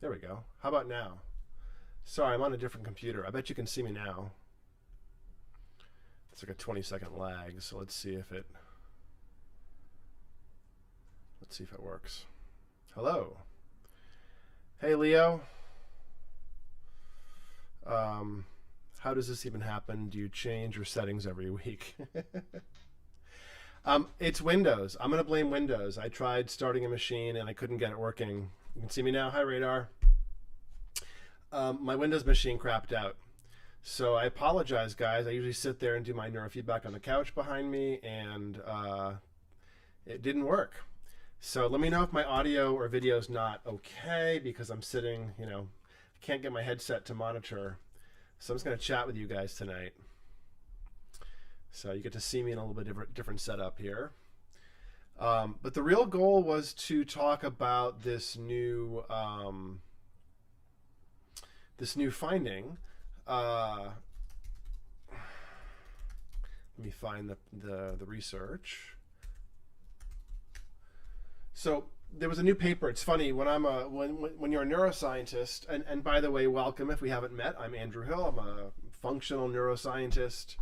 There we go. How about now? Sorry, I'm on a different computer. I bet you can see me now. It's like a 20-second lag, so let's see if it works. Hello. Hey, Leo. How does this even happen? Do you change your settings every week? It's Windows. I'm going to blame Windows. I tried starting a machine and I couldn't get it working. You can see me now. Hi, Radar. My Windows machine crapped out. So I apologize, guys. I usually sit there and do my neurofeedback on the couch behind me, and it didn't work. So let me know if my audio or video is not okay, because I'm sitting, I can't get my headset to monitor. So I'm just going to chat with you guys tonight. So you get to see me in a little bit different setup here. But the real goal was to talk about this new finding. Let me find the research. So there was a new paper. It's funny when when you're a neuroscientist, and by the way, welcome if we haven't met. I'm Andrew Hill. I'm a functional neuroscientist.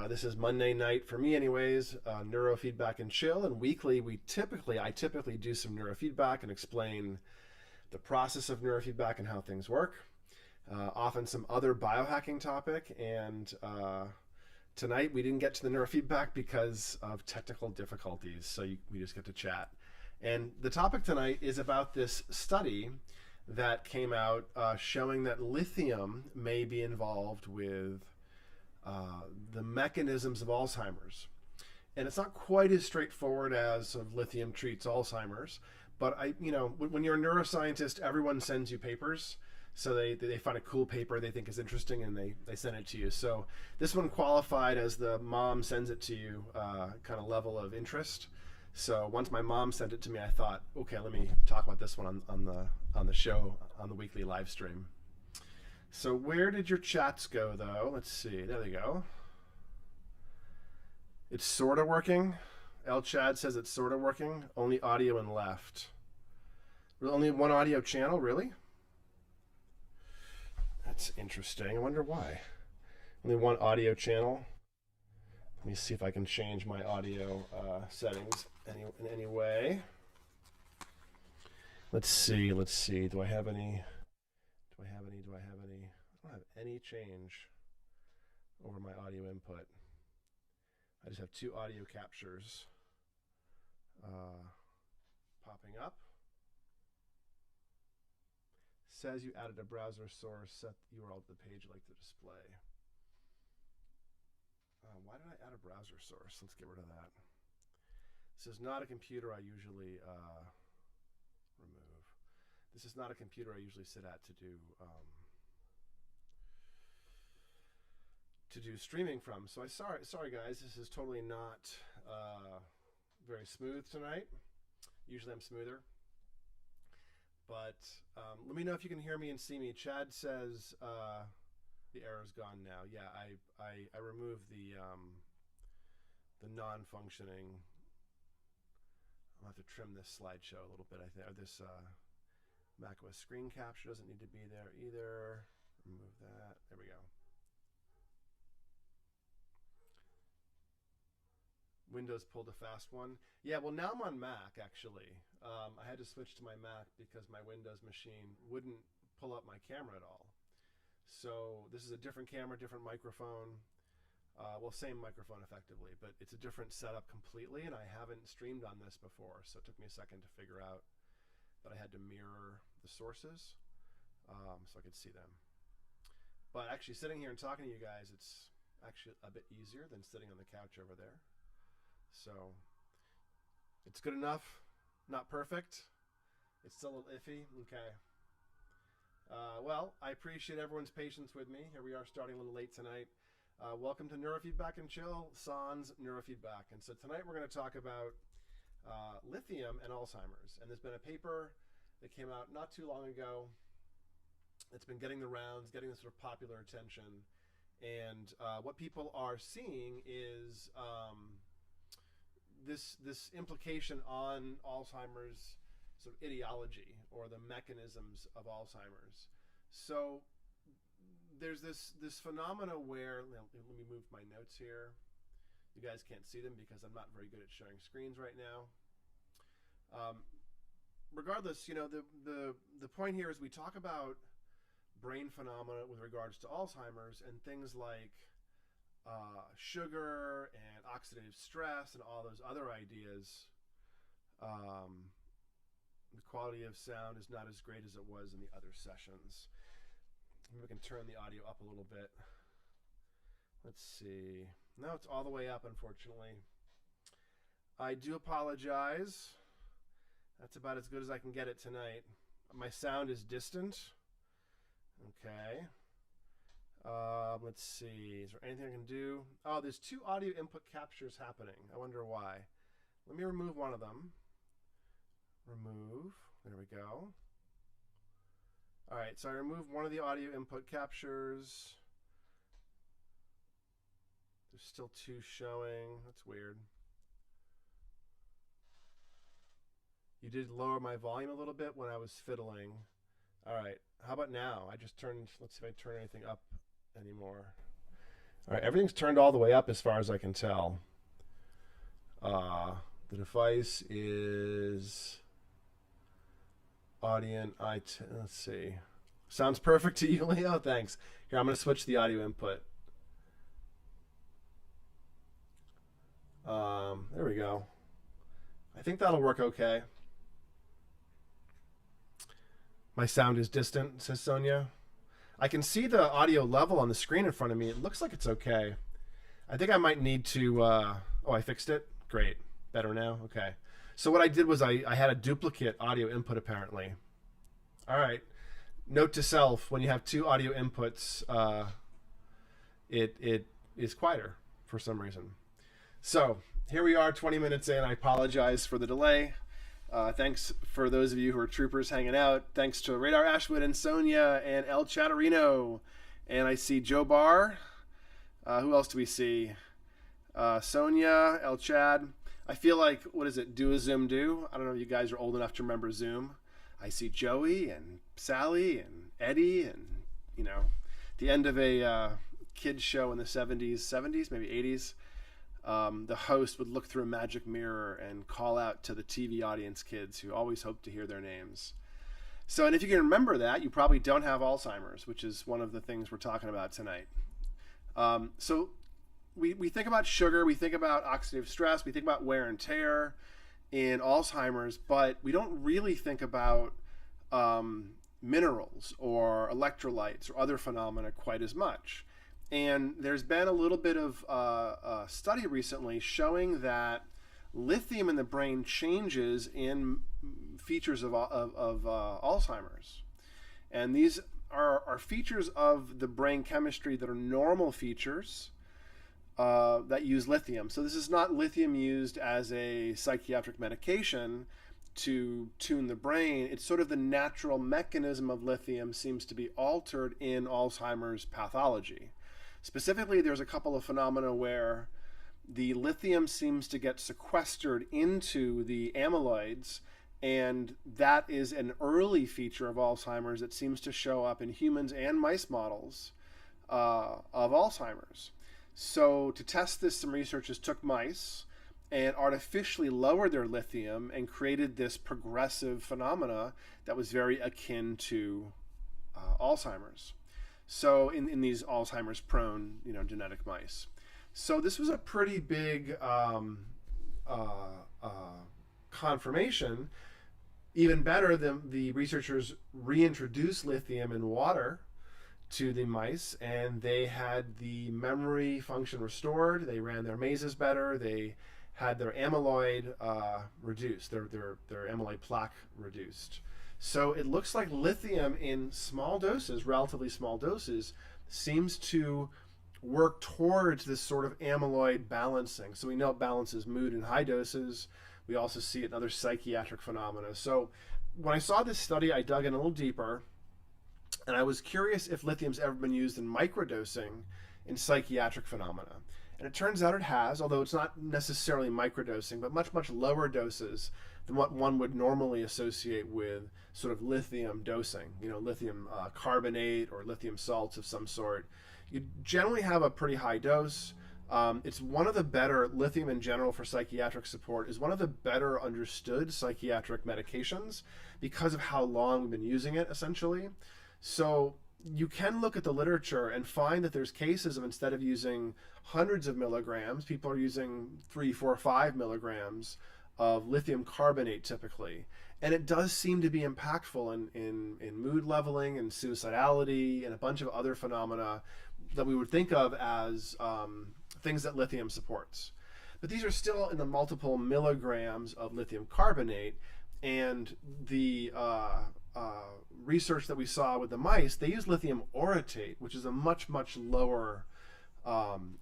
This is Monday night for me, anyways. Neurofeedback and chill, and weekly I typically do some neurofeedback and explain the process of neurofeedback and how things work. Often some other biohacking topic, and tonight we didn't get to the neurofeedback because of technical difficulties, so we just get to chat. And the topic tonight is about this study that came out showing that lithium may be involved with the mechanisms of Alzheimer's. And it's not quite as straightforward as lithium treats Alzheimer's, but when you're a neuroscientist, everyone sends you papers. So they find a cool paper they think is interesting, and they send it to you. So this one qualified as the mom sends it to you kind of level of interest. So once my mom sent it to me, I thought, okay, let me talk about this one on the show, on the weekly live stream. So where did your chats go, though? Let's see. There they go. It's sort of working. El Chad says it's sort of working. Only audio and left. Only one audio channel, really? That's interesting. I wonder why. Only one audio channel. Let me see if I can change my audio settings in any way. Let's see. Do I have any? I don't have any change over my audio input. I just have two audio captures popping up. Says you added a browser source, set the URL to the page you'd like to display. Why did I add a browser source? Let's get rid of that. This is not a computer I usually remove. This is not a computer I usually sit at to do streaming from. So sorry guys, this is totally not very smooth tonight. Usually I'm smoother. But let me know if you can hear me and see me. Chad says the error's gone now. Yeah, I removed the non-functioning. I'll have to trim this slideshow a little bit. I think this macOS screen capture doesn't need to be there either. Remove that. There we go. Windows pulled a fast one. Yeah, well, now I'm on Mac, actually. I had to switch to my Mac because my Windows machine wouldn't pull up my camera at all. So this is a different camera, different microphone. Well, same microphone effectively, but it's a different setup completely, and I haven't streamed on this before, so it took me a second to figure out that I had to mirror the sources so I could see them. But actually sitting here and talking to you guys, it's actually a bit easier than sitting on the couch over there. So it's good enough, not perfect. It's still a little iffy. Okay. Well, I appreciate everyone's patience with me. Here we are starting a little late tonight. Welcome to Neurofeedback and Chill, Sans Neurofeedback. And so tonight we're going to talk about lithium and Alzheimer's. And there's been a paper that came out not too long ago. It's been getting the rounds, getting the sort of popular attention. And what people are seeing is this implication on Alzheimer's sort of etiology or the mechanisms of Alzheimer's. So there's this phenomena where, let me move my notes here. You guys can't see them because I'm not very good at showing screens right now. Regardless, the point here is we talk about brain phenomena with regards to Alzheimer's and things like sugar and oxidative stress and all those other ideas. The quality of sound is not as great as it was in the other sessions. Maybe we can turn the audio up a little bit. Let's see. No, it's all the way up, unfortunately. I do apologize. That's about as good as I can get it tonight. My sound is distant. Okay. Let's see. Is there anything I can do? Oh, there's 2 audio input captures happening. I wonder why. Let me remove one of them. Remove. There we go. All right, so I removed one of the audio input captures. There's still 2 showing. That's weird. You did lower my volume a little bit when I was fiddling. All right, how about now? I just turned, let's see if I turn anything up anymore. All right, everything's turned all the way up as far as I can tell. The device is Audient let's see. Sounds perfect to you, Leo? Thanks. Here, I'm going to switch the audio input. There we go. I think that'll work okay. My sound is distant, says Sonia. I can see the audio level on the screen in front of me. It looks like it's okay. I think I might need to, oh, I fixed it? Great. Better now? Okay. So what I did was I had a duplicate audio input apparently. All right. Note to self, when you have 2 audio inputs, it is quieter for some reason. So here we are 20 minutes in. I apologize for the delay. Thanks for those of you who are troopers hanging out. Thanks to Radar Ashwood and Sonia and El Chatterino. And I see Joe Barr. Who else do we see? Sonia, El Chad. I feel like, what is it? Do a Zoom do? I don't know if you guys are old enough to remember Zoom. I see Joey and Sally and Eddie and, the end of a kids show in the 70s, maybe 80s. The host would look through a magic mirror and call out to the TV audience kids who always hoped to hear their names. So, and if you can remember that, you probably don't have Alzheimer's, which is one of the things we're talking about tonight. So we think about sugar, we think about oxidative stress, we think about wear and tear in Alzheimer's, but we don't really think about minerals or electrolytes or other phenomena quite as much. And there's been a little bit of a study recently showing that lithium in the brain changes in features of Alzheimer's. And these are features of the brain chemistry that are normal features that use lithium. So this is not lithium used as a psychiatric medication to tune the brain. It's sort of the natural mechanism of lithium seems to be altered in Alzheimer's pathology. Specifically, there's a couple of phenomena where the lithium seems to get sequestered into the amyloids, and that is an early feature of Alzheimer's that seems to show up in humans and mice models of Alzheimer's. So to test this, some researchers took mice and artificially lowered their lithium and created this progressive phenomena that was very akin to Alzheimer's. So in these Alzheimer's prone, genetic mice. So this was a pretty big confirmation. Even better, the researchers reintroduced lithium in water to the mice, and they had the memory function restored. They ran their mazes better. They had their amyloid reduced, their amyloid plaque reduced. So it looks like lithium in small doses, relatively small doses, seems to work towards this sort of amyloid balancing. So we know it balances mood in high doses. We also see it in other psychiatric phenomena. So when I saw this study, I dug in a little deeper, and I was curious if lithium's ever been used in microdosing in psychiatric phenomena. And it turns out it has, although it's not necessarily microdosing, but much, much lower doses than what one would normally associate with sort of lithium dosing, lithium carbonate or lithium salts of some sort. You generally have a pretty high dose. It's one of the better, lithium in general for psychiatric support is one of the better understood psychiatric medications because of how long we've been using it, essentially. So you can look at the literature and find that there's cases of, instead of using hundreds of milligrams, people are using 3, 4, 5 milligrams of lithium carbonate typically. And it does seem to be impactful in mood leveling and suicidality and a bunch of other phenomena that we would think of as things that lithium supports. But these are still in the multiple milligrams of lithium carbonate, and the research that we saw with the mice, they use lithium orotate, which is a much, much lower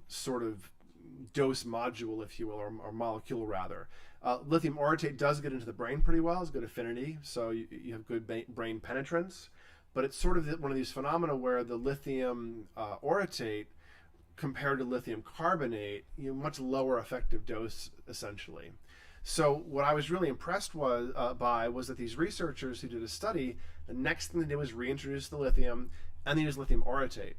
sort of dose module, if you will, or molecule rather. Lithium orotate does get into the brain pretty well, it's good affinity, so you have good brain penetrance, but it's sort of one of these phenomena where the lithium orotate compared to lithium carbonate, much lower effective dose essentially. So what I was really impressed by was that these researchers who did a study, the next thing they did was reintroduce the lithium, and they used lithium orotate.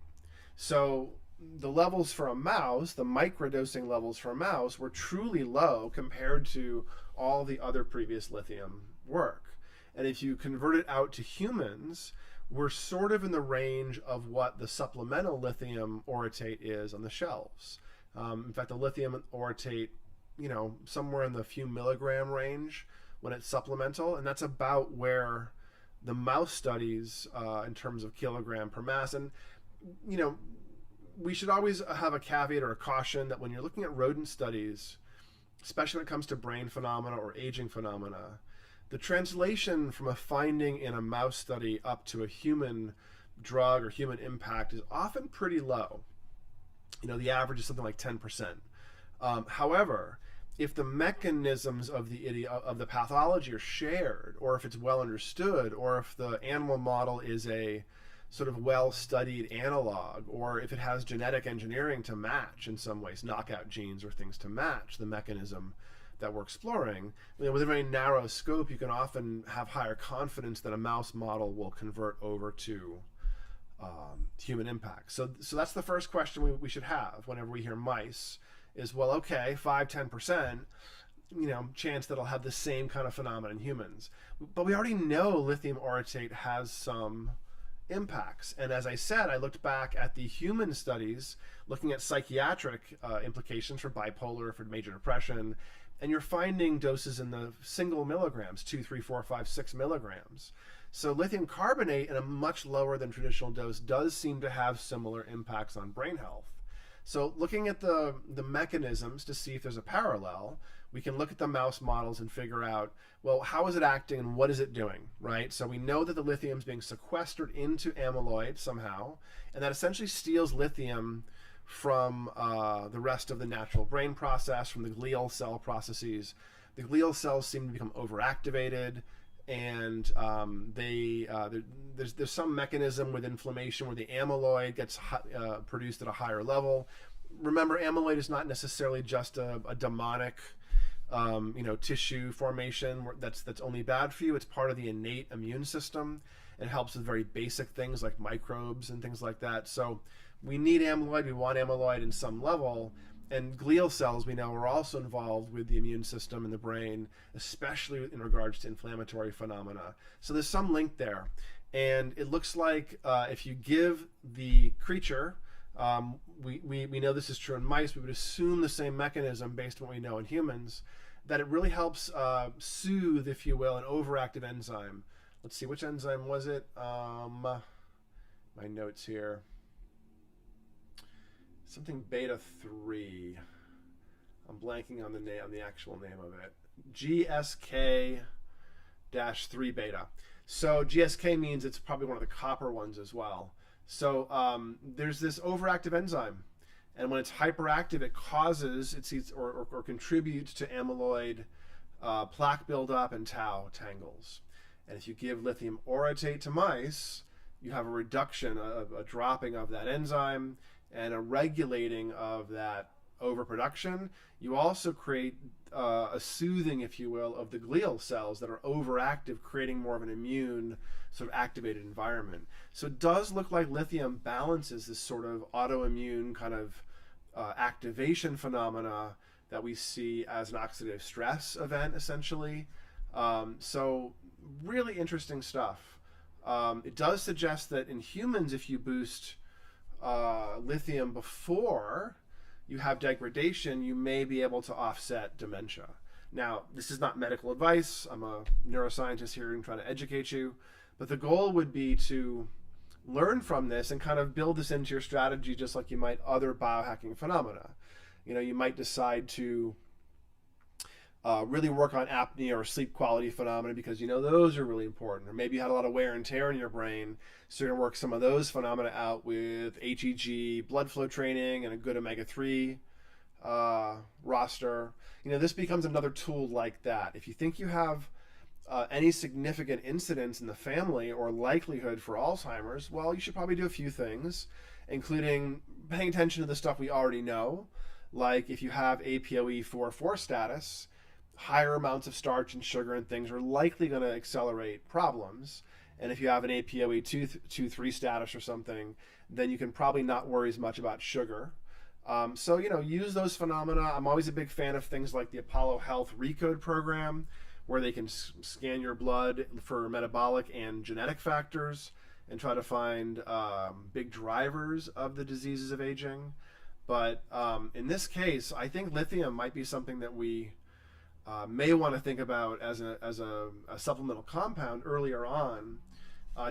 So the levels for a mouse, the microdosing levels for a mouse, were truly low compared to all the other previous lithium work. And if you convert it out to humans, we're sort of in the range of what the supplemental lithium orotate is on the shelves. In fact, the lithium orotate, somewhere in the few milligram range when it's supplemental, and that's about where the mouse studies in terms of kilogram per mass. And we should always have a caveat or a caution that when you're looking at rodent studies, especially when it comes to brain phenomena or aging phenomena, the translation from a finding in a mouse study up to a human drug or human impact is often pretty low. The average is something like 10%. However, if the mechanisms of the pathology are shared, or if it's well understood, or if the animal model is a sort of well-studied analog, or if it has genetic engineering to match in some ways, knockout genes or things to match the mechanism that we're exploring, with a very narrow scope, you can often have higher confidence that a mouse model will convert over to human impact. So that's the first question we should have whenever we hear mice is, well, okay, 5-10%, chance that it'll have the same kind of phenomenon in humans. But we already know lithium orotate has some impacts. And as I said, I looked back at the human studies looking at psychiatric implications for bipolar, for major depression, and you're finding doses in the single milligrams, 2, 3, 4, 5, 6 milligrams. So lithium carbonate in a much lower than traditional dose does seem to have similar impacts on brain health. So looking at the mechanisms to see if there's a parallel, we can look at the mouse models and figure out, well, how is it acting and what is it doing, right? So we know that the lithium is being sequestered into amyloid somehow, and that essentially steals lithium from the rest of the natural brain process, from the glial cell processes. The glial cells seem to become overactivated, and there's some mechanism with inflammation where the amyloid gets produced at a higher level. Remember, amyloid is not necessarily just a demonic tissue formation that's only bad for you. It's part of the innate immune system. It helps with very basic things like microbes and things like that. So we need amyloid, we want amyloid in some level, and glial cells we know are also involved with the immune system in the brain, especially in regards to inflammatory phenomena. So there's some link there. And it looks like if you give the creature, we know this is true in mice, we would assume the same mechanism based on what we know in humans, that it really helps soothe, if you will, an overactive enzyme. Let's see, which enzyme was it? My notes here. Something beta 3. I'm blanking on the name, on the actual name of it. GSK-3 beta. So GSK means it's probably one of the copper ones as well. So there's this overactive enzyme, and when it's hyperactive, it causes, or contributes to amyloid plaque buildup and tau tangles. And if you give lithium orotate to mice, you have a reduction, a dropping of that enzyme, and a regulating of that overproduction. You also create a soothing, if you will, of the glial cells that are overactive, creating more of an immune sort of activated environment. So it does look like lithium balances this sort of autoimmune kind of activation phenomena that we see as an oxidative stress event, essentially. So really interesting stuff. It does suggest that in humans, if you boost lithium before you have degradation, you may be able to offset dementia. Now, this is not medical advice. I'm a neuroscientist here and trying to educate you. But the goal would be to learn from this and kind of build this into your strategy, just like you might other biohacking phenomena. You know, you might decide to really work on apnea or sleep quality phenomena because you know those are really important. Or maybe you had a lot of wear and tear in your brain, so you're going to work some of those phenomena out with HEG blood flow training and a good omega-3 roster. You know, this becomes another tool like that. If you think you have any significant incidents in the family or likelihood for Alzheimer's, well, you should probably do a few things, including paying attention to the stuff we already know, like if you have APOE 4/4 status, higher amounts of starch and sugar and things are likely going to accelerate problems. And if you have an APOE 2/3 status or something, then you can probably not worry as much about sugar. So, you know, use those phenomena. I'm always a big fan of things like the Apollo Health Recode program, where they can scan your blood for metabolic and genetic factors and try to find big drivers of the diseases of aging. But in this case, I think lithium might be something that we may want to think about as a supplemental compound earlier on,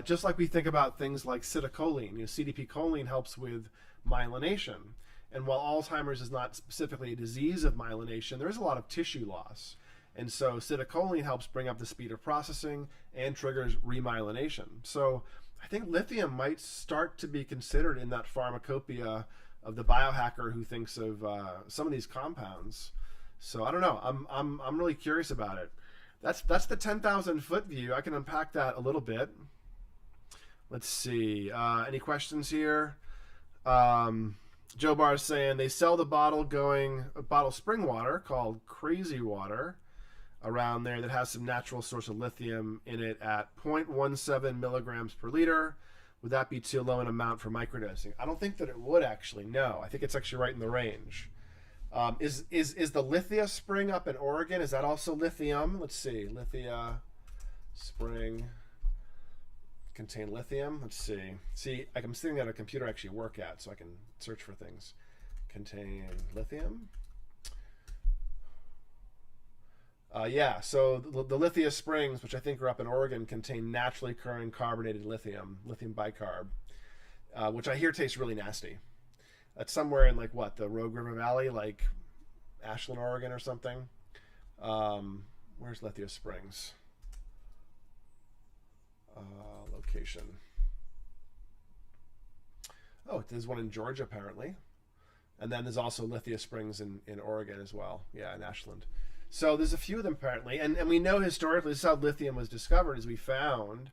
just like we think about things like acetylcholine. You know, CDP-choline helps with myelination. And while Alzheimer's is not specifically a disease of myelination, there is a lot of tissue loss. And so acetylcholine helps bring up the speed of processing and triggers remyelination. So I think lithium might start to be considered in that pharmacopoeia of the biohacker who thinks of some of these compounds. So I don't know. I'm really curious about it. That's the 10,000 foot view. I can unpack that a little bit. Let's see. Any questions here? Joe Barr is saying they sell the bottle spring water called Crazy Water around there that has some natural source of lithium in it at 0.17 milligrams per liter. Would that be too low an amount for microdosing? I don't think that it would actually. No, I think it's actually right in the range. Is the Lithia spring up in Oregon? Is that also lithium? Let's see. Lithia spring contain lithium. Let's see. See, I'm sitting at a computer I actually work at, so I can search for things. Contain lithium. Yeah, so the Lithia Springs, which I think are up in Oregon, contain naturally occurring carbonated lithium bicarb, which I hear tastes really nasty. That's somewhere in like what, the Rogue River Valley, like Ashland, Oregon or something. Where's Lithia Springs? Location. Oh, there's one in Georgia apparently. And then there's also Lithia Springs in Oregon as well. Yeah, in Ashland. So there's a few of them apparently, and we know historically this is how lithium was discovered, is we found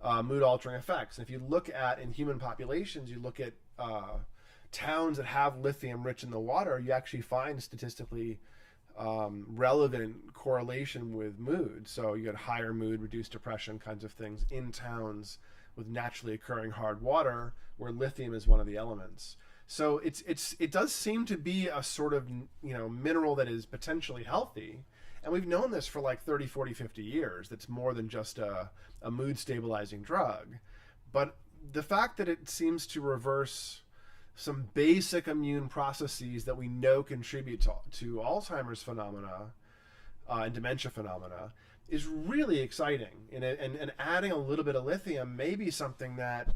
mood-altering effects. And if you look at, in human populations, you look at towns that have lithium rich in the water, you actually find statistically relevant correlation with mood. So you get higher mood, reduced depression kinds of things in towns with naturally occurring hard water where lithium is one of the elements. So it does seem to be a sort of, you know, mineral that is potentially healthy. And we've known this for like 30, 40, 50 years. That's more than just a mood stabilizing drug. But the fact that it seems to reverse some basic immune processes that we know contribute to Alzheimer's phenomena and dementia phenomena is really exciting. And adding a little bit of lithium may be something that,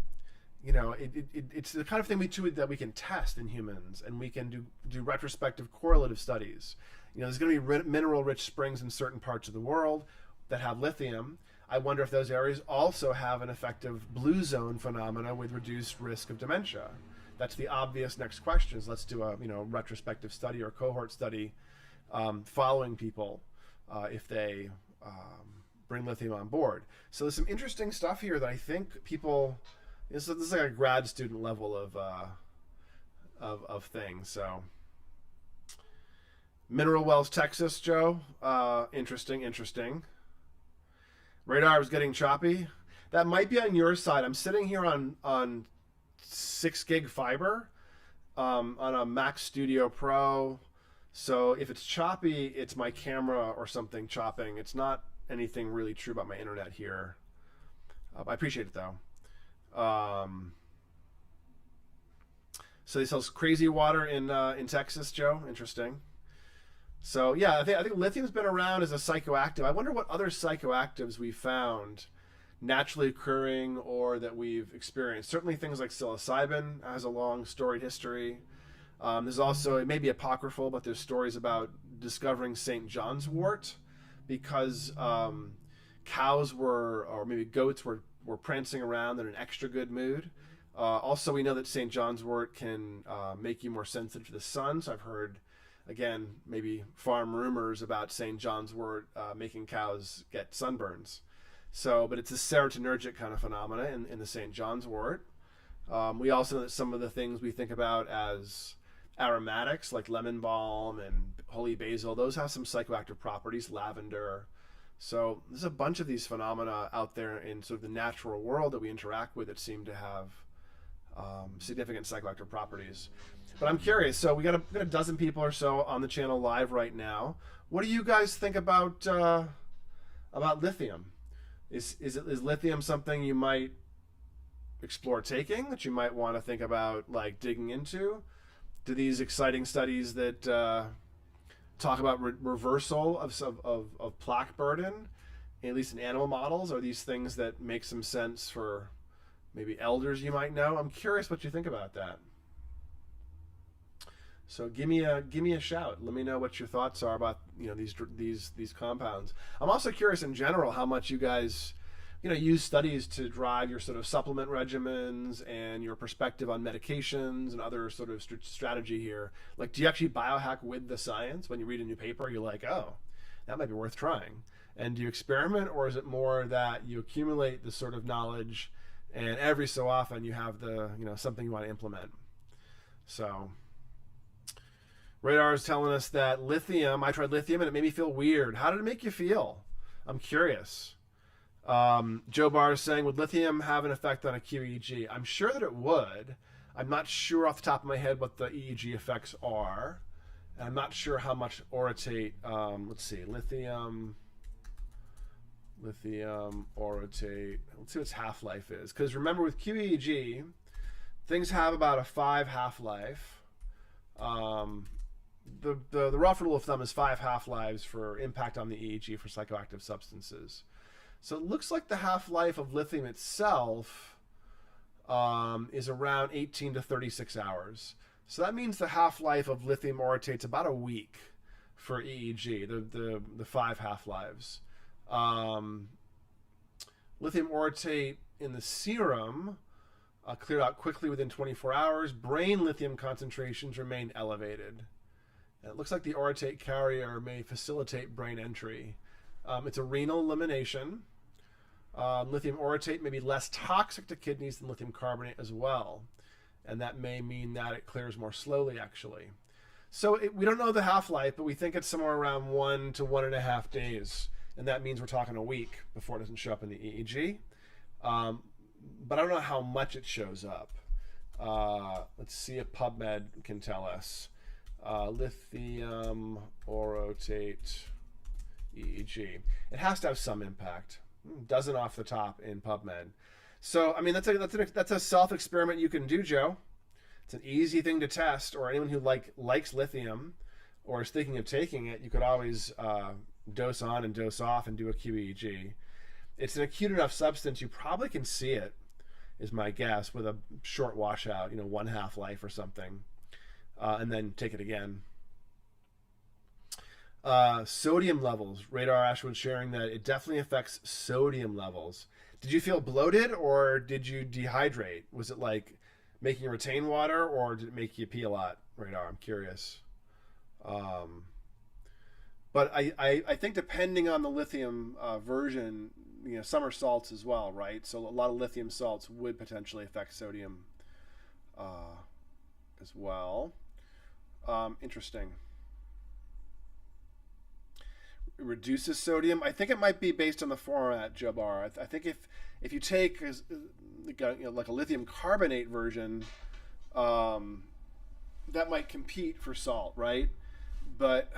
you know, it's the kind of thing that we can test in humans, and we can do retrospective correlative studies. You know, there's going to be mineral-rich springs in certain parts of the world that have lithium. I wonder if those areas also have an effective blue zone phenomena with reduced risk of dementia. That's the obvious next question. Is let's do a retrospective study or cohort study following people if they bring lithium on board. So there's some interesting stuff here that I think people. This is like a grad student level of things. So Mineral Wells, Texas, Joe. Interesting. Radar is getting choppy. That might be on your side. I'm sitting here on 6 gig fiber on a Mac Studio Pro. So if it's choppy, it's my camera or something chopping. It's not anything really true about my internet here. I appreciate it though. So they sell crazy water in Texas, Joe. Interesting. So yeah, I think lithium's been around as a psychoactive. I wonder what other psychoactives we found naturally occurring or that we've experienced. Certainly things like psilocybin has a long storied history. There's also, it may be apocryphal, but there's stories about discovering St. John's wort because cows were, or maybe goats were prancing around in an extra good mood. Also, we know that St. John's wort can make you more sensitive to the sun. So I've heard, again, maybe farm rumors about St. John's wort making cows get sunburns. So, but it's a serotonergic kind of phenomena in the St. John's wort. We also know that some of the things we think about as aromatics, like lemon balm and holy basil, those have some psychoactive properties, lavender. So there's a bunch of these phenomena out there in sort of the natural world that we interact with that seem to have significant psychoactive properties. But I'm curious, so we got a dozen people or so on the channel live right now. What do you guys think about lithium? Is lithium something you might explore taking, that you might want to think about like digging into? Do these exciting studies that talk about reversal of plaque burden, at least in animal models, are these things that make some sense for maybe elders you might know? I'm curious what you think about that. So give me a shout. Let me know what your thoughts are about these compounds. I'm also curious in general how much you guys use studies to drive your sort of supplement regimens and your perspective on medications and other sort of strategy here. Like, do you actually biohack with the science? When you read a new paper, you're like, oh, that might be worth trying. And do you experiment, or is it more that you accumulate the sort of knowledge and every so often you have the something you want to implement? So Radar is telling us that lithium, I tried lithium and it made me feel weird. How did it make you feel? I'm curious. Joe Barr is saying, would lithium have an effect on a QEEG? I'm sure that it would. I'm not sure off the top of my head what the EEG effects are. And I'm not sure how much orotate, let's see, lithium, orotate. Let's see what its half-life is. Because remember with QEEG, things have about a 5 half-life. The rough rule of thumb is 5 half-lives for impact on the EEG for psychoactive substances. So it looks like the half-life of lithium itself is around 18 to 36 hours. So that means the half-life of lithium orotate's about a week for EEG, the 5 half-lives. Lithium orotate in the serum cleared out quickly within 24 hours. Brain lithium concentrations remain elevated. And it looks like the orotate carrier may facilitate brain entry. It's a renal elimination. Lithium orotate may be less toxic to kidneys than lithium carbonate as well. And that may mean that it clears more slowly, actually. So we don't know the half-life, but we think it's somewhere around 1 to 1.5 days. And that means we're talking a week before it doesn't show up in the EEG. But I don't know how much it shows up. Let's see if PubMed can tell us. Lithium orotate EEG. It has to have some impact. Doesn't off the top in PubMed. So I mean that's a self-experiment you can do, Joe. It's an easy thing to test. Or anyone who likes lithium or is thinking of taking it, you could always dose on and dose off and do a QEEG. It's an acute enough substance you probably can see it, is my guess, with a short washout, 1 half-life or something, and then take it again. Sodium levels. Radar Ashwood sharing that it definitely affects sodium levels. Did you feel bloated or did you dehydrate? Was it like making you retain water or did it make you pee a lot? Radar, I'm curious. But I think depending on the lithium version, some are salts as well, right? So a lot of lithium salts would potentially affect sodium as well. Interesting. reduces sodium. I think it might be based on the format, Jabbar. I think if you take like a lithium carbonate version, that might compete for salt, right? But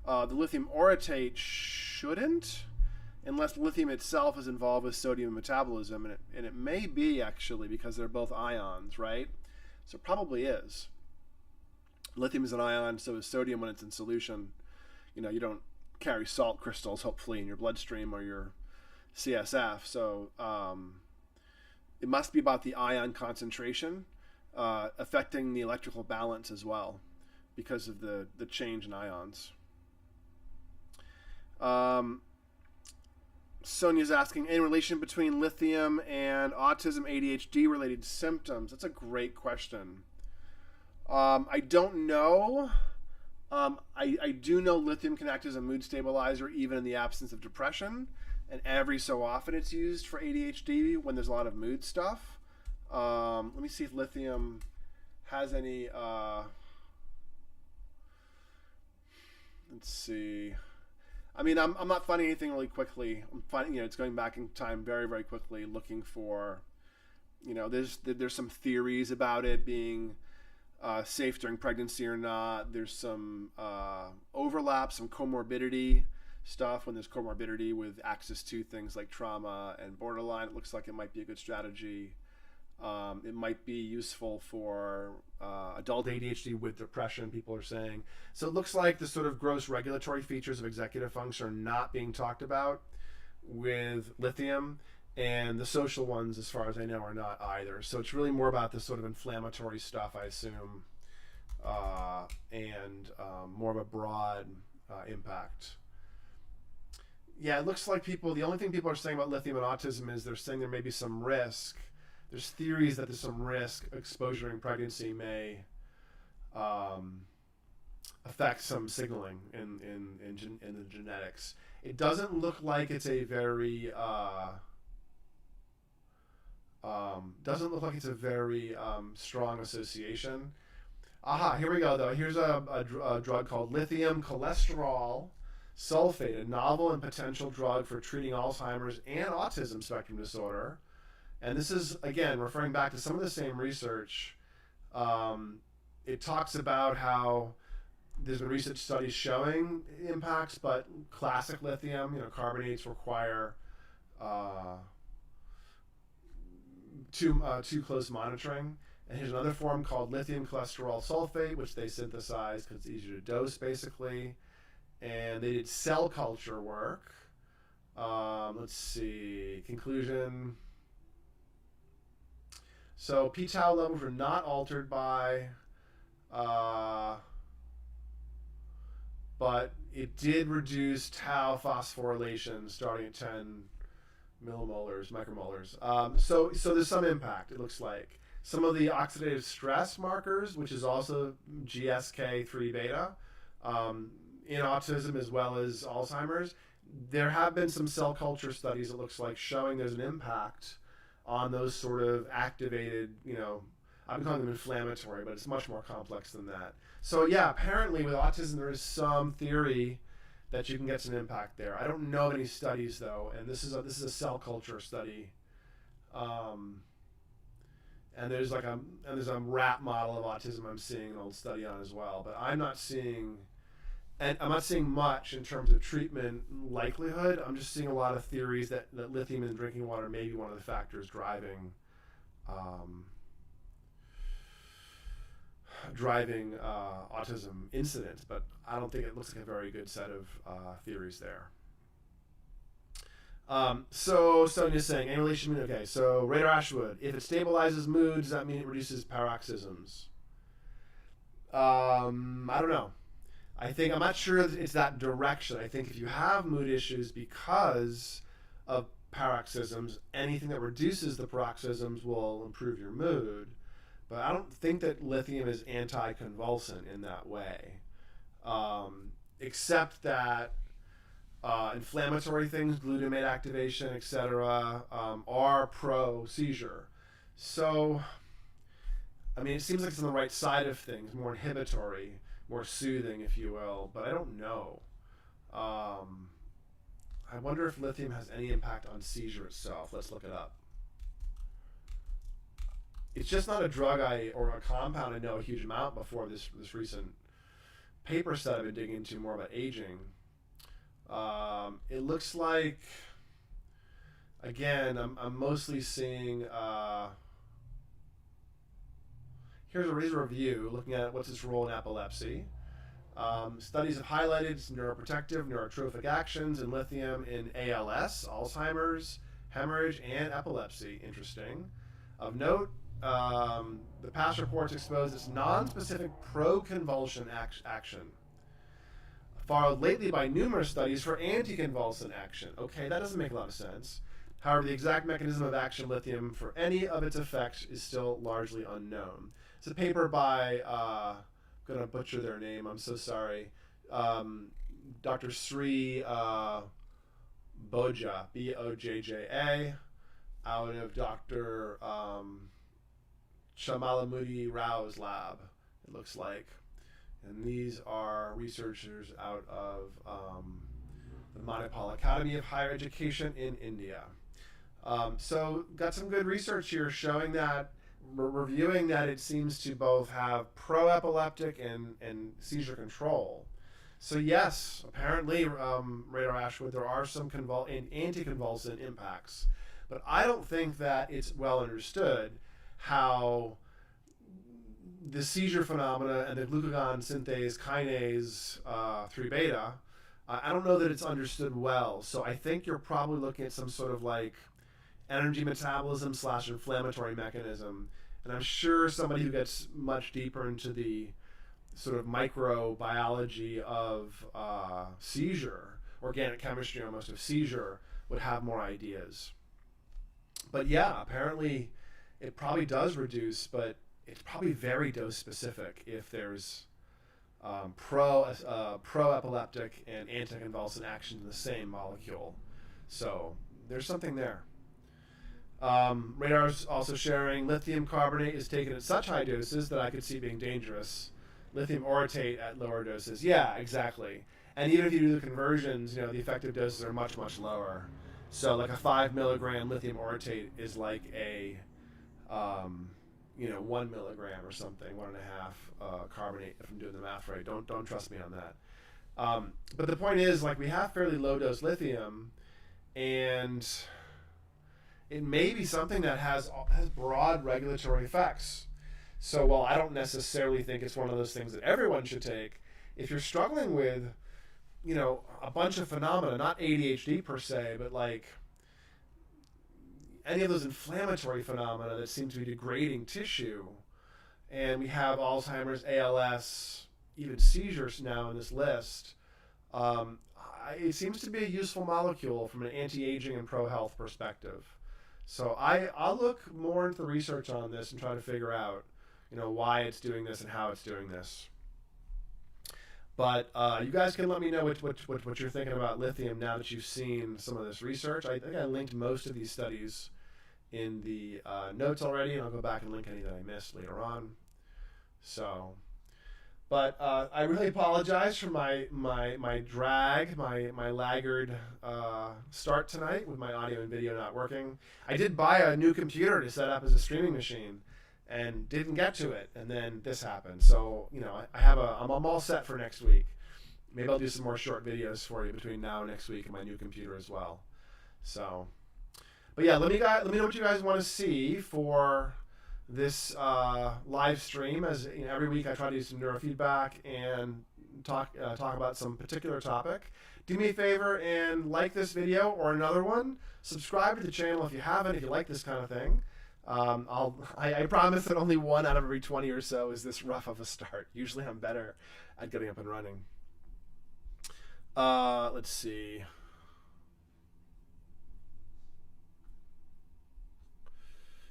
the lithium orotate shouldn't, unless lithium itself is involved with sodium metabolism, and it may be actually because they're both ions, right? So it probably is. Lithium is an ion, so is sodium when it's in solution. You don't carry salt crystals, hopefully, in your bloodstream or your CSF. So it must be about the ion concentration affecting the electrical balance as well because of the change in ions. Sonia's asking, any relation between lithium and autism, ADHD related symptoms? That's a great question. I don't know. I do know lithium can act as a mood stabilizer even in the absence of depression, and every so often it's used for ADHD when there's a lot of mood stuff. Let me see if lithium has any. Let's see. I mean, I'm not finding anything really quickly. I'm finding, it's going back in time very, very quickly, looking for, there's some theories about it being safe during pregnancy or not. There's some overlap, some comorbidity stuff. When there's comorbidity with access to things like trauma and borderline, it looks like it might be a good strategy. It might be useful for adult ADHD with depression, people are saying. So it looks like the sort of gross regulatory features of executive function are not being talked about with lithium, and the social ones, as far as I know, are not either. So it's really more about the sort of inflammatory stuff, I assume, and more of a broad impact. Yeah, it looks like the only thing people are saying about lithium and autism is they're saying there may be some risk. There's theories that there's some risk exposure during pregnancy may affect some signaling in the genetics. It doesn't look like it's a very strong association. Aha, here we go though. Here's a drug called lithium cholesterol sulfate, a novel and potential drug for treating Alzheimer's and autism spectrum disorder. And this is, again, referring back to some of the same research. It talks about how there's been research studies showing impacts, but classic lithium, carbonates require too close monitoring. And here's another form called lithium cholesterol sulfate, which they synthesize because it's easier to dose, basically. And they did cell culture work. Let's see, conclusion. So p-tau levels were not altered by, but it did reduce tau phosphorylation starting at 10 millimolars, micromolars. So there's some impact, it looks like. Some of the oxidative stress markers, which is also GSK3 beta, in autism as well as Alzheimer's, there have been some cell culture studies, it looks like, showing there's an impact on those sort of activated, I'm calling them inflammatory, but it's much more complex than that. So yeah, apparently with autism there is some theory that you can get some impact there. I don't know of any studies though, and this is a cell culture study, and there's a rat model of autism I'm seeing an old study on as well, but I'm not seeing much in terms of treatment likelihood. I'm just seeing a lot of theories that lithium in drinking water may be one of the factors driving autism incidents, but I don't think it looks like a very good set of theories there. So Sonia's saying, any relation, okay, so Radar Ashwood, if it stabilizes mood, does that mean it reduces paroxysms? I don't know. I'm not sure it's that direction. I think if you have mood issues because of paroxysms, anything that reduces the paroxysms will improve your mood. But I don't think that lithium is anticonvulsant in that way, except that inflammatory things, glutamate activation, etc., are pro-seizure. So, it seems like it's on the right side of things, more inhibitory, more soothing, if you will, but I don't know. I wonder if lithium has any impact on seizure itself. Let's look it up. It's just not a drug or a compound I know a huge amount before this recent paper set I've been digging into more about aging. It looks like, again, I'm mostly seeing, here's a review looking at what's its role in epilepsy. Studies have highlighted neuroprotective, neurotrophic actions in lithium in ALS, Alzheimer's, hemorrhage, and epilepsy. Interesting. Of note, the past reports exposed its non-specific pro-convulsion action, followed lately by numerous studies for anti-convulsant action. Okay, that doesn't make a lot of sense. However, the exact mechanism of action of lithium for any of its effects is still largely unknown. It's a paper by, I'm going to butcher their name, I'm so sorry, Dr. Sri Bojja, B-O-J-J-A, out of Dr. Shamalamudi Rao's lab, it looks like. And these are researchers out of the Manipal Academy of Higher Education in India. So got some good research here showing that, reviewing that it seems to both have pro-epileptic and seizure control. So yes, apparently, Radar Ashwood, there are some anticonvulsant impacts. But I don't think that it's well understood how the seizure phenomena and the glucagon synthase kinase 3 beta, I don't know that it's understood well. So I think you're probably looking at some sort of like energy metabolism / inflammatory mechanism. And I'm sure somebody who gets much deeper into the sort of microbiology of seizure, organic chemistry almost of seizure, would have more ideas. But yeah, apparently it probably does reduce, but it's probably very dose specific if there's pro-epileptic and anticonvulsant action in the same molecule. So there's something there. Radar's also sharing lithium carbonate is taken at such high doses that I could see being dangerous. Lithium orotate at lower doses. Yeah, exactly. And even if you do the conversions, you know, the effective doses are much, much lower. So like a 5 milligram lithium orotate is like a, 1 milligram or something, 1.5 carbonate, if I'm doing the math right. Don't trust me on that. But the point is, like, we have fairly low dose lithium, and it may be something that has broad regulatory effects. So while I don't necessarily think it's one of those things that everyone should take, if you're struggling with, a bunch of phenomena, not ADHD per se, but like any of those inflammatory phenomena that seem to be degrading tissue, and we have Alzheimer's, ALS, even seizures now in this list, it seems to be a useful molecule from an anti-aging and pro-health perspective. So I'll look more into the research on this and try to figure out, why it's doing this and how it's doing this. But you guys can let me know what you're thinking about lithium now that you've seen some of this research. I think I linked most of these studies in the notes already, and I'll go back and link any that I missed later on. So, but I really apologize for my drag, my laggard start tonight with my audio and video not working. I did buy a new computer to set up as a streaming machine, and didn't get to it, and then this happened. So, I'm all set for next week. Maybe I'll do some more short videos for you between now and next week on my new computer as well. So, but yeah, let me know what you guys want to see for this live stream. As every week I try to do some neurofeedback and talk about some particular topic. Do me a favor and like this video or another one. Subscribe to the channel if you haven't, if you like this kind of thing. I promise that only 1 out of every 20 or so is this rough of a start. Usually I'm better at getting up and running. Let's see.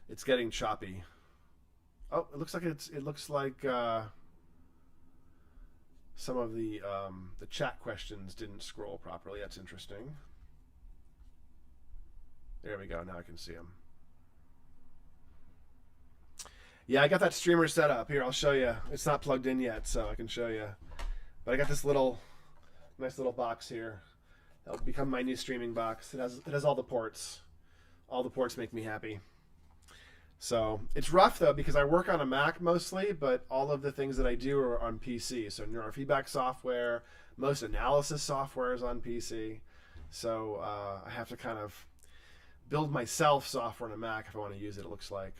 It's getting choppy. Oh, it looks like some of the chat questions didn't scroll properly. That's interesting. There we go. Now I can see them. Yeah, I got that streamer set up. Here, I'll show you. It's not plugged in yet, so I can show you. But I got this little Nice little box here. That'll become my new streaming box. It has all the ports. All the ports make me happy. So it's rough though because I work on a Mac mostly, but all of the things that I do are on PC. So neurofeedback software, most analysis software is on PC. So I have to kind of build myself software on a Mac if I want to use it, it looks like.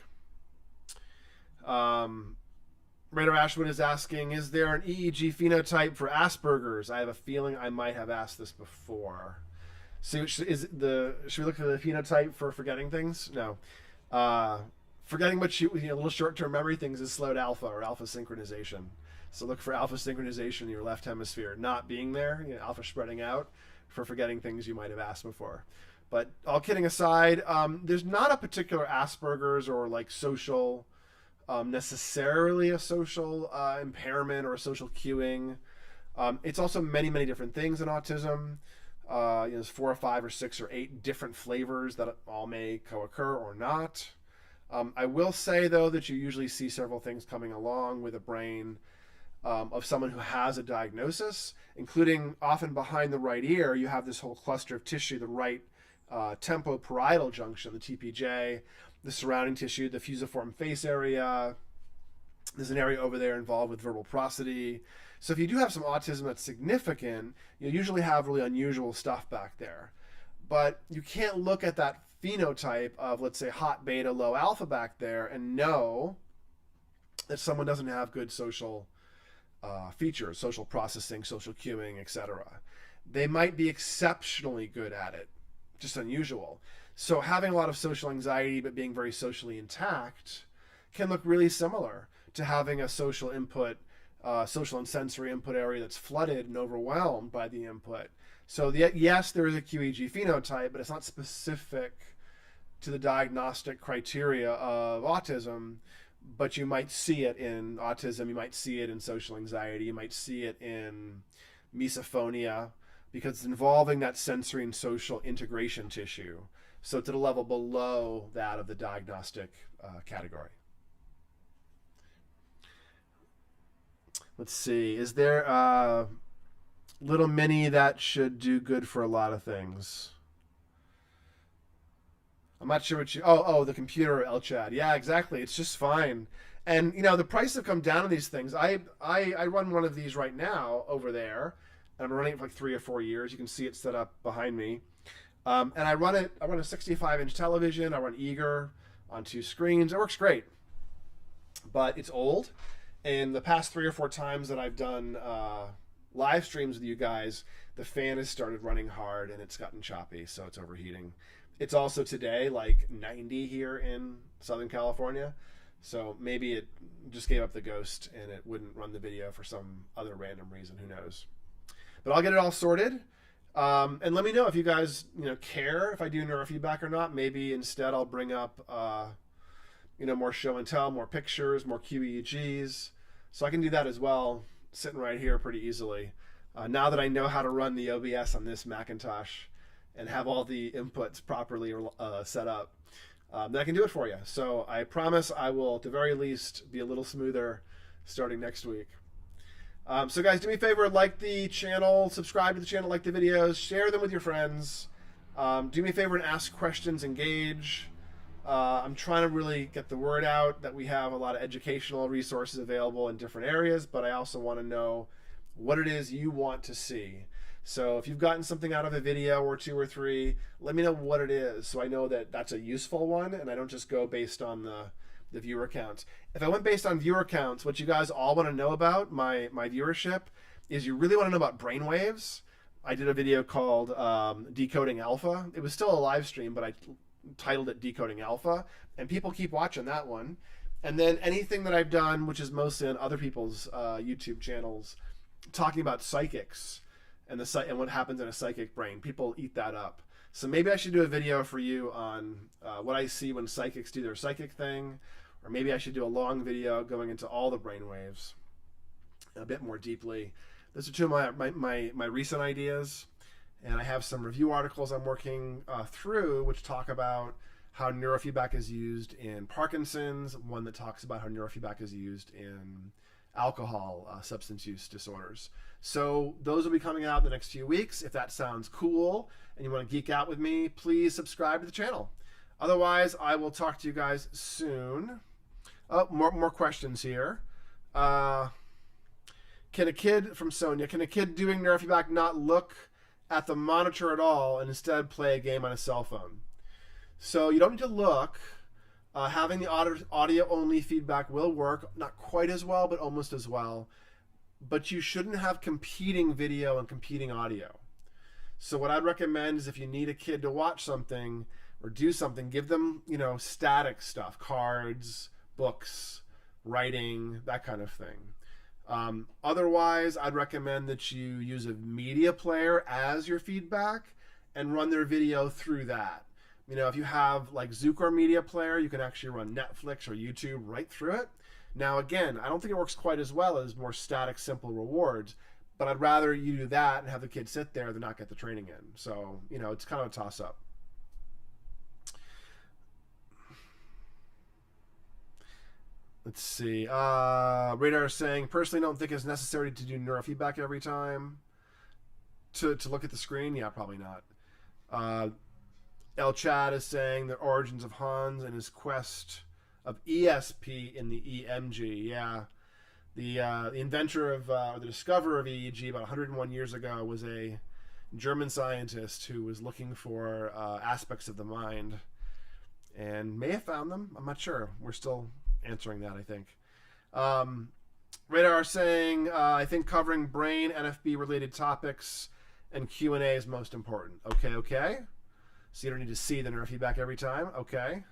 Radar Ashwin is asking, is there an EEG phenotype for Asperger's? I have a feeling I might have asked this before. So should we look for the phenotype for forgetting things? No. Forgetting little short-term memory things is slowed alpha or alpha synchronization. So look for alpha synchronization in your left hemisphere not being there, alpha spreading out for forgetting things you might have asked before. But all kidding aside, there's not a particular Asperger's or like social, necessarily a social impairment or a social cueing. It's also many, many different things in autism. There's 4 or 5 or 6 or 8 different flavors that all may co-occur or not. I will say, though, that you usually see several things coming along with a brain of someone who has a diagnosis, including often behind the right ear, you have this whole cluster of tissue, the right tempoparietal junction, the TPJ, the surrounding tissue, the fusiform face area. There's an area over there involved with verbal prosody. So if you do have some autism that's significant, you usually have really unusual stuff back there. But you can't look at that phenotype of, let's say, hot beta, low alpha back there and know that someone doesn't have good social features, social processing, social cueing, etc. They might be exceptionally good at it, just unusual. So having a lot of social anxiety but being very socially intact can look really similar to having a social input, social and sensory input area that's flooded and overwhelmed by the input. So yes, there is a QEEG phenotype, but it's not specific to the diagnostic criteria of autism, but you might see it in autism, you might see it in social anxiety, you might see it in misophonia, because it's involving that sensory and social integration tissue. So it's at a level below that of the diagnostic category. Let's see, is there a little mini that should do good for a lot of things? I'm not sure what you... Oh, the computer, El Chad. Yeah, exactly. It's just fine. And, the prices have come down on these things. I run one of these right now over there. And I'm running it for like 3 or 4 years. You can see it set up behind me. And I run a 65-inch television. I run Eager on 2 screens. It works great. But it's old. And the past 3 or 4 times that I've done live streams with you guys, the fan has started running hard and it's gotten choppy, so it's overheating. It's also today like 90 here in Southern California, so maybe it just gave up the ghost and it wouldn't run the video for some other random reason, who knows. But I'll get it all sorted, and let me know if you guys care if I do neurofeedback or not. Maybe instead I'll bring up more show and tell, more pictures, more QEEGs, so I can do that as well, sitting right here pretty easily. Now that I know how to run the OBS on this Macintosh and have all the inputs properly set up, then I can do it for you. So I promise I will, at the very least, be a little smoother starting next week. So guys, do me a favor, like the channel, subscribe to the channel, like the videos, share them with your friends. Do me a favor and ask questions, engage. I'm trying to really get the word out that we have a lot of educational resources available in different areas, but I also want to know what it is you want to see. So if you've gotten something out of a video or 2 or 3, let me know what it is so I know that that's a useful one and I don't just go based on the viewer counts. If I went based on viewer counts, what you guys all want to know about my viewership is you really want to know about brainwaves. I did a video called Decoding Alpha. It was still a live stream, but I titled it Decoding Alpha, and people keep watching that one. And then anything that I've done, which is mostly on other people's YouTube channels, talking about psychics and what happens in a psychic brain. People eat that up. So maybe I should do a video for you on what I see when psychics do their psychic thing, or maybe I should do a long video going into all the brain waves a bit more deeply. Those are 2 of my recent ideas, and I have some review articles I'm working through which talk about how neurofeedback is used in Parkinson's, one that talks about how neurofeedback is used in alcohol substance use disorders. So those will be coming out in the next few weeks. If that sounds cool and you want to geek out with me, please subscribe to the channel. Otherwise, I will talk to you guys soon. Oh, more questions here. Can a kid, from Sonia, can a kid doing neurofeedback not look at the monitor at all and instead play a game on a cell phone? So you don't need to look. Having the audio-only feedback will work, not quite as well, but almost as well. But you shouldn't have competing video and competing audio. So what I'd recommend is if you need a kid to watch something or do something, give them, static stuff, cards, books, writing, that kind of thing. Otherwise, I'd recommend that you use a media player as your feedback and run their video through that. If you have like Zucore Media Player, you can actually run Netflix or YouTube right through it. Now, again, I don't think it works quite as well as more static, simple rewards, but I'd rather you do that and have the kid sit there than not get the training in. So, it's kind of a toss-up. Let's see. Radar is saying, personally don't think it's necessary to do neurofeedback every time. To look at the screen? Yeah, probably not. El Chad is saying the origins of Hans and his quest of ESP in the EMG. Yeah, the inventor of the discoverer of EEG about 101 years ago was a German scientist who was looking for aspects of the mind and may have found them. I'm not sure. We're still answering that, I think. Radar saying I think covering brain NFB related topics and Q&A is most important. Okay. So you don't need to see the neurofeedback every time. Okay.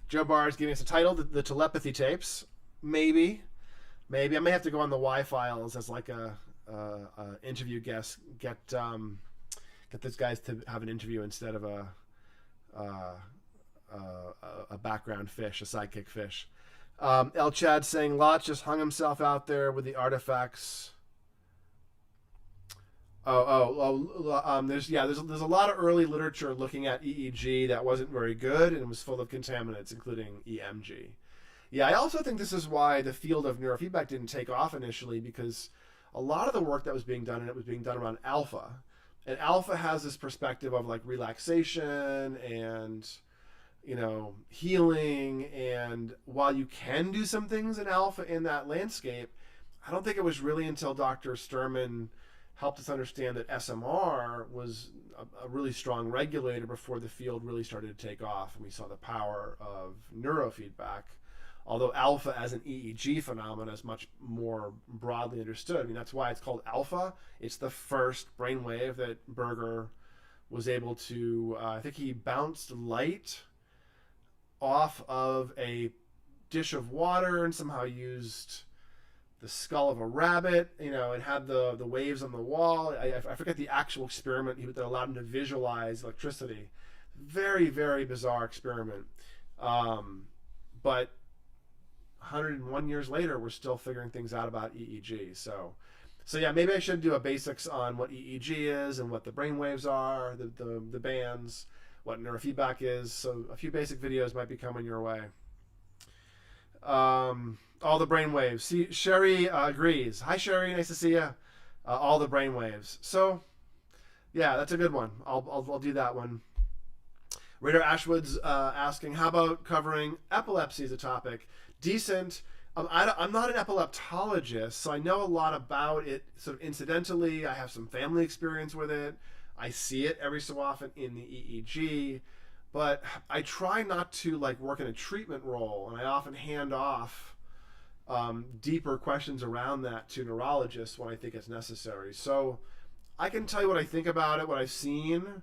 Joe Barr is giving us a title, the telepathy tapes. Maybe. I may have to go on the Y-Files as like a interview guest. Get those guys to have an interview instead of a background fish, a sidekick fish. El Chad saying Lotz just hung himself out there with the artifacts. There's a lot of early literature looking at EEG that wasn't very good and was full of contaminants, including EMG. Yeah, I also think this is why the field of neurofeedback didn't take off initially, because a lot of the work that was being done, and it was being done around alpha. And alpha has this perspective of like relaxation and healing, and while you can do some things in alpha in that landscape, I don't think it was really until Dr. Sturman helped us understand that SMR was a really strong regulator before the field really started to take off, and we saw the power of neurofeedback. Although alpha as an EEG phenomenon is much more broadly understood. I mean, that's why it's called alpha. It's the first brainwave that Berger was able to, I think he bounced light off of a dish of water and somehow used the skull of a rabbit, and had the waves on the wall. I forget the actual experiment that allowed him to visualize electricity. Very, very bizarre experiment. But 101 years later, we're still figuring things out about EEG. So yeah, maybe I should do a basics on what EEG is and what the brain waves are, the bands, what neurofeedback is. So a few basic videos might be coming your way. All the brain waves. See, Sherry agrees. Hi, Sherry. Nice to see you. All the brain waves. So, yeah, that's a good one. I'll do that one. Radar Ashwood's asking, how about covering epilepsy as a topic? Decent. I'm not an epileptologist, so I know a lot about it sort of incidentally. I have some family experience with it. I see it every so often in the EEG, but I try not to work in a treatment role, and I often hand off deeper questions around that to neurologists when I think it's necessary. So I can tell you what I think about it, what I've seen,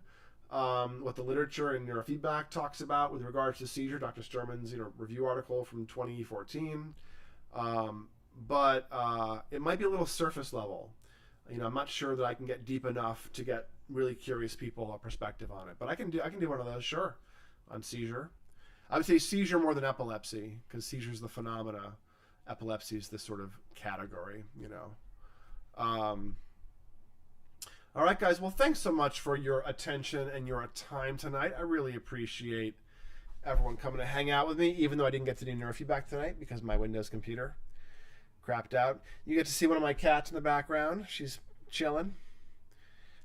what the literature and neurofeedback talks about with regards to seizure, Dr. Sturman's review article from 2014. But it might be a little surface level. I'm not sure that I can get deep enough to get really curious people a perspective on it. But I can do one of those, sure, on seizure. I would say seizure more than epilepsy, because seizure is the phenomena. Epilepsy is this sort of category, All right, guys. Well, thanks so much for your attention and your time tonight. I really appreciate everyone coming to hang out with me, even though I didn't get to do neurofeedback tonight because of my Windows computer. crapped out. You get to see one of my cats in the background. She's chilling.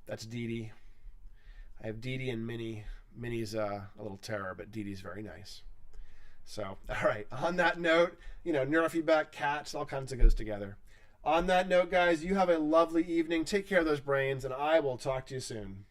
That's Dee Dee. I have Dee Dee and Minnie. Minnie's a little terror, but Dee Dee's very nice. So, all right. On that note, neurofeedback, cats, all kinds of goes together. On that note, guys, you have a lovely evening. Take care of those brains, and I will talk to you soon.